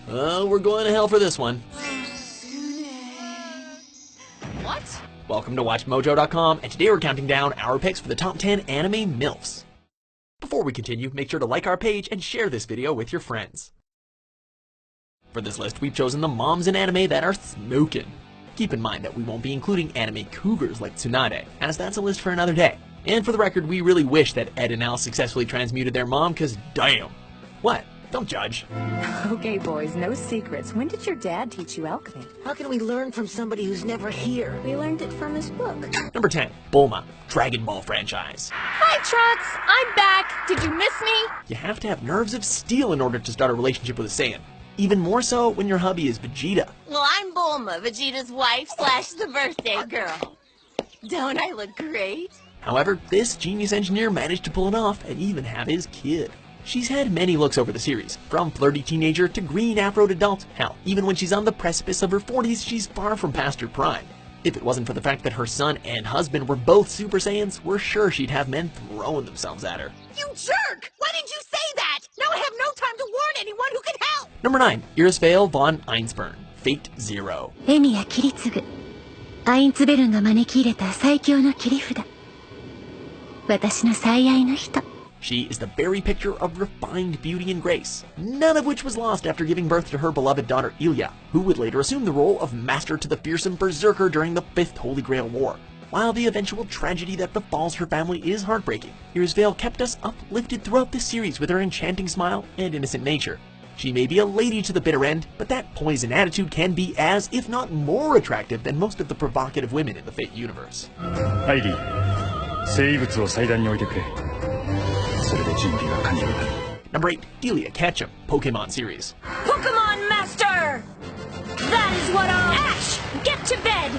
We're going to hell for this one. What? Welcome to WatchMojo.com, and today we're counting down our picks for the top 10 anime MILFs. Before we continue, make sure to like our page and share this video with your friends. For this list, we've chosen the moms in anime that are smokin'. Keep in mind that we won't be including anime cougars like Tsunade, as that's a list for another day. And for the record, we really wish that Ed and Al successfully transmuted their mom, cause damn. What? Don't judge. Okay, boys, no secrets. When did your dad teach you alchemy? How can we learn from somebody who's never here? We learned it from his book. Number 10, Bulma, Dragon Ball franchise. Hi, Trunks! I'm back! Did you miss me? You have to have nerves of steel in order to start a relationship with a Saiyan. Even more so when your hubby is Vegeta. Well, I'm Bulma, Vegeta's wife / the birthday girl. Don't I look great? However, this genius engineer managed to pull it off and even have his kid. She's had many looks over the series, from flirty teenager to green afroed adult. Hell, even when she's on the precipice of her 40s, she's far from past her prime. If it wasn't for the fact that her son and husband were both Super Saiyans, we're sure she'd have men throwing themselves at her. You jerk! Why did you say that? Now I have no time to warn anyone who can help! Number 9, Iris Vale von Einsburn, Fate Zero. レミや切り継ぐアインツベルンが招き入れた最強の切り札私の最愛の人 She is the very picture of refined beauty and grace, none of which was lost after giving birth to her beloved daughter Ilya, who would later assume the role of master to the fearsome berserker during the Fifth Holy Grail War. While the eventual tragedy that befalls her family is heartbreaking, Iris Vale kept us uplifted throughout this series with her enchanting smile and innocent nature. She may be a lady to the bitter end, but that poison attitude can be as, if not more attractive than most of the provocative women in the Fate universe. Heidi, 生物を祭壇に置いてくれ。それで準備が完了だ。Number 8, Delia Ketchum, Pokemon series. Pokemon Master! That is what Ash! Get to bed!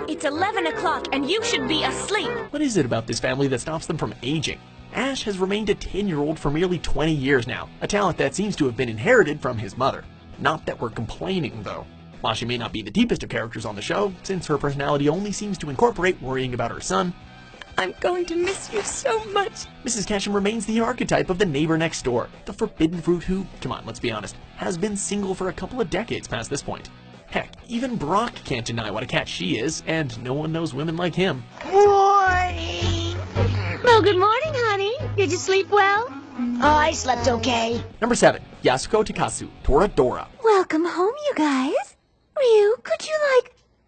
It's 11 o'clock and you should be asleep! What is it about this family that stops them from aging? Ash has remained a 10-year-old for nearly 20 years now, a talent that seems to have been inherited from his mother. Not that we're complaining, though. While she may not be the deepest of characters on the show, since her personality only seems to incorporate worrying about her son, I'm going to miss you so much. Mrs. Ketchum remains the archetype of the neighbor next door, the forbidden fruit who, come on, let's be honest, has been single for a couple of decades past this point. Heck, even Brock can't deny what a cat she is, and no one knows women like him. Morning! Well, good morning, honey. Did you sleep well? Oh, I slept okay. Number 7, Yasuko Takasu, Toradora. Welcome home, you guys. Ryu, could you,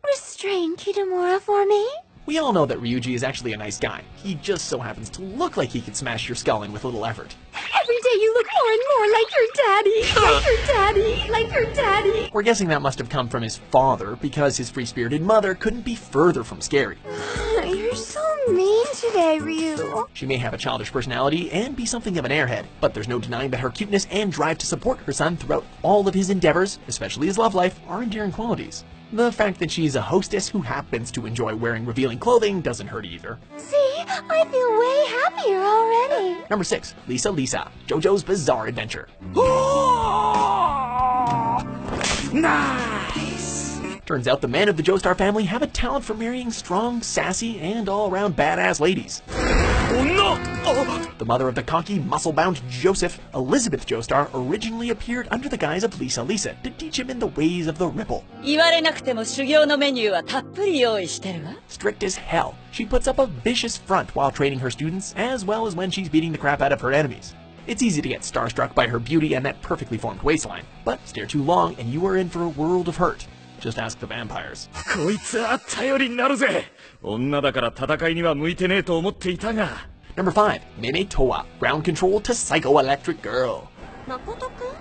restrain Kitamura for me? We all know that Ryuji is actually a nice guy. He just so happens to look like he could smash your skull in with little effort. Every day you look more and more like your daddy. Like your daddy. Like your daddy. We're guessing that must have come from his father, because his free-spirited mother couldn't be further from scary. You're so mean today, Ryu. She may have a childish personality and be something of an airhead, but there's no denying that her cuteness and drive to support her son throughout all of his endeavors, especially his love life, are endearing qualities. The fact that she's a hostess who happens to enjoy wearing revealing clothing doesn't hurt either. See, I feel way happier already. Number 6, Lisa Lisa, JoJo's Bizarre Adventure. Nice! Turns out the men of the Joestar family have a talent for marrying strong, sassy, and all-around badass ladies. Oh no! The mother of the cocky, muscle-bound Joseph, Elizabeth Joestar, originally appeared under the guise of Lisa Lisa to teach him in the ways of the Ripple. 言われなくても修行のメニューはたっぷり用意してるわ。 Strict as hell, she puts up a vicious front while training her students, as well as when she's beating the crap out of her enemies. It's easy to get starstruck by her beauty and that perfectly formed waistline, but stare too long and you are in for a world of hurt. Just ask the vampires. こいつは頼りになるぜ。女だから戦いには向いてねえと思っていたが。Number 5, Meme Toa, Ground Control to Psycho-Electric Girl. Makoto-kun.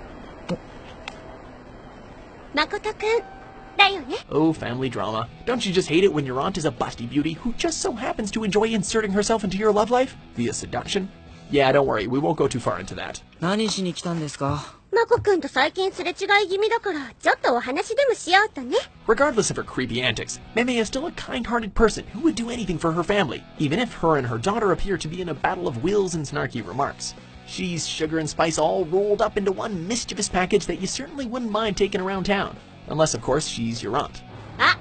だよね? Oh, family drama. Don't you just hate it when your aunt is a busty beauty who just so happens to enjoy inserting herself into your love life via seduction? Yeah, don't worry, we won't go too far into that. 何しに来たんですか? マコ君と最近すれ違い気味だから、ちょっとお話でもしようとね。Regardless of her creepy antics, Meme is still a kind-hearted person who would do anything for her family, even if her and her daughter appear to be in a battle of wills and snarky remarks. She's sugar and spice all rolled up into one mischievous package that you certainly wouldn't mind taking around town. Unless, of course, she's your aunt. あ、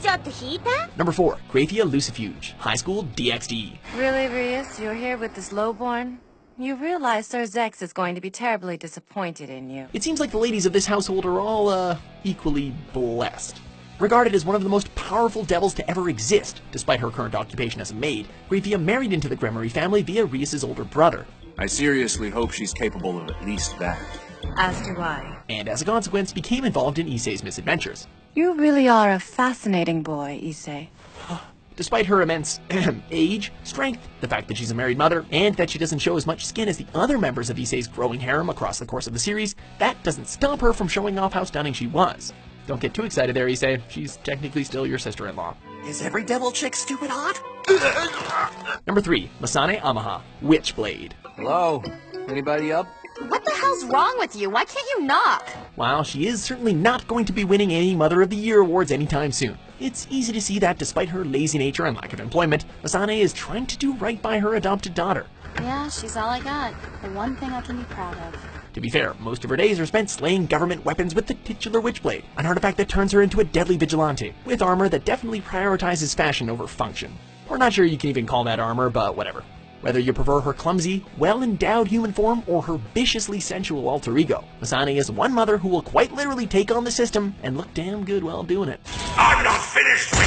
ちょっと引いた? Number 4, Grathia Lucifuge, High School DxD. Really, Rius? You're here with this lowborn? You realize Sir Zex is going to be terribly disappointed in you. It seems like the ladies of this household are all, equally blessed. Regarded as one of the most powerful devils to ever exist, despite her current occupation as a maid, Grevia married into the Gremory family via Rhys's older brother. I seriously hope she's capable of at least that. As do I. And as a consequence, became involved in Issei's misadventures. You really are a fascinating boy, Issei. Despite her immense age, strength, the fact that she's a married mother, and that she doesn't show as much skin as the other members of Issei's growing harem across the course of the series, that doesn't stop her from showing off how stunning she was. Don't get too excited there, Issei. She's technically still your sister-in-law. Is every devil chick stupid hot? Number 3, Masane Amaha, Witchblade. Hello? Anybody up? What the hell's wrong with you? Why can't you knock? While she is certainly not going to be winning any Mother of the Year awards anytime soon, it's easy to see that despite her lazy nature and lack of employment, Masane is trying to do right by her adopted daughter. Yeah, she's all I got. The one thing I can be proud of. To be fair, most of her days are spent slaying government weapons with the titular Witchblade, an artifact that turns her into a deadly vigilante, with armor that definitely prioritizes fashion over function. We're not sure you can even call that armor, but whatever. Whether you prefer her clumsy, well-endowed human form or her viciously sensual alter ego, Masane is one mother who will quite literally take on the system and look damn good while doing it. I'm not finished with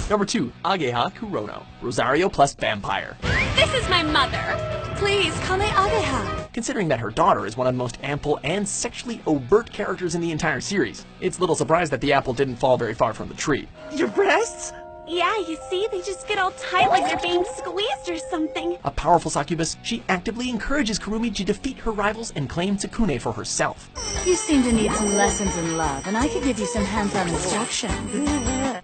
you! Number 2, Ageha Kurono, Rosario plus Vampire. This is my mother. Please call me Ageha. Considering that her daughter is one of the most ample and sexually overt characters in the entire series, it's little surprise that the apple didn't fall very far from the tree. Your breasts? Yeah, you see, they just get all tight like they're being squeezed or something. A powerful succubus, she actively encourages Kurumi to defeat her rivals and claim Tsukune for herself. You seem to need some lessons in love, and I could give you some hands-on instruction.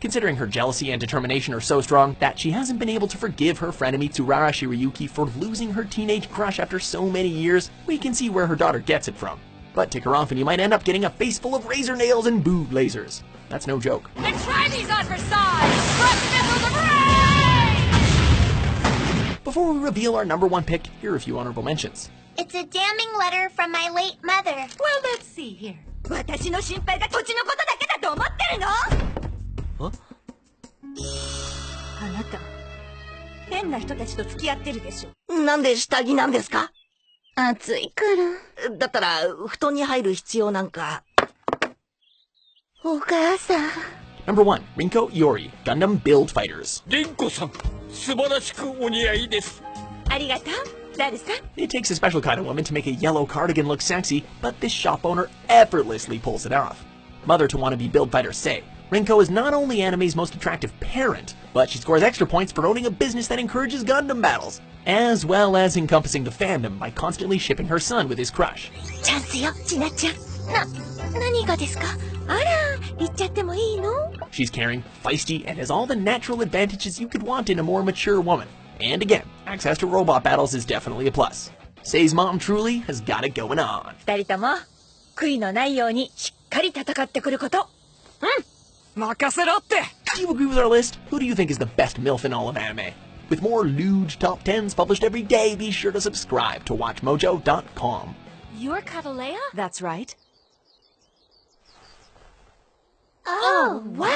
Considering her jealousy and determination are so strong that she hasn't been able to forgive her frenemy Tsurara Shirayuki for losing her teenage crush after so many years, we can see where her daughter gets it from. But tick her off and you might end up getting a face full of razor nails and boob lasers. That's no joke. And try these on for size! Thrust missiles of rage! Before we reveal our number 1 pick, here are a few honorable mentions. It's a damning letter from my late mother. Well, let's see here. 私の心配が土地のことだけだと思ってるの？あなた、変な人たちと付き合ってるでしょ。なんで下着なんですか？暑いから。だったら、布団に入る必要なんか。お母さん。Number 1, Rinko Iori, Gundam Build Fighters. リンコさん、素晴らしくお似合いです。ありがとう、ダルさん。It takes a special kind of woman to make a yellow cardigan look sexy, but this shop owner effortlessly pulls it off. Mother to wannabe build fighters say, Rinko is not only anime's most attractive parent, but she scores extra points for owning a business that encourages Gundam battles, as well as encompassing the fandom by constantly shipping her son with his crush. チャンスよ、ちなちゃん。何がですか？あら、言っちゃってもいいの？ She's caring, feisty, and has all the natural advantages you could want in a more mature woman. And again, access to robot battles is definitely a plus. Say's mom truly has got it going on. 二人とも、悔いのないようにしっかり戦ってくること。任せろって。 Do you agree with our list? Who do you think is the best MILF in all of anime? With more lewd top 10s published every day, be sure to subscribe to WatchMojo.com. You're Catalea? That's right. Oh, wow!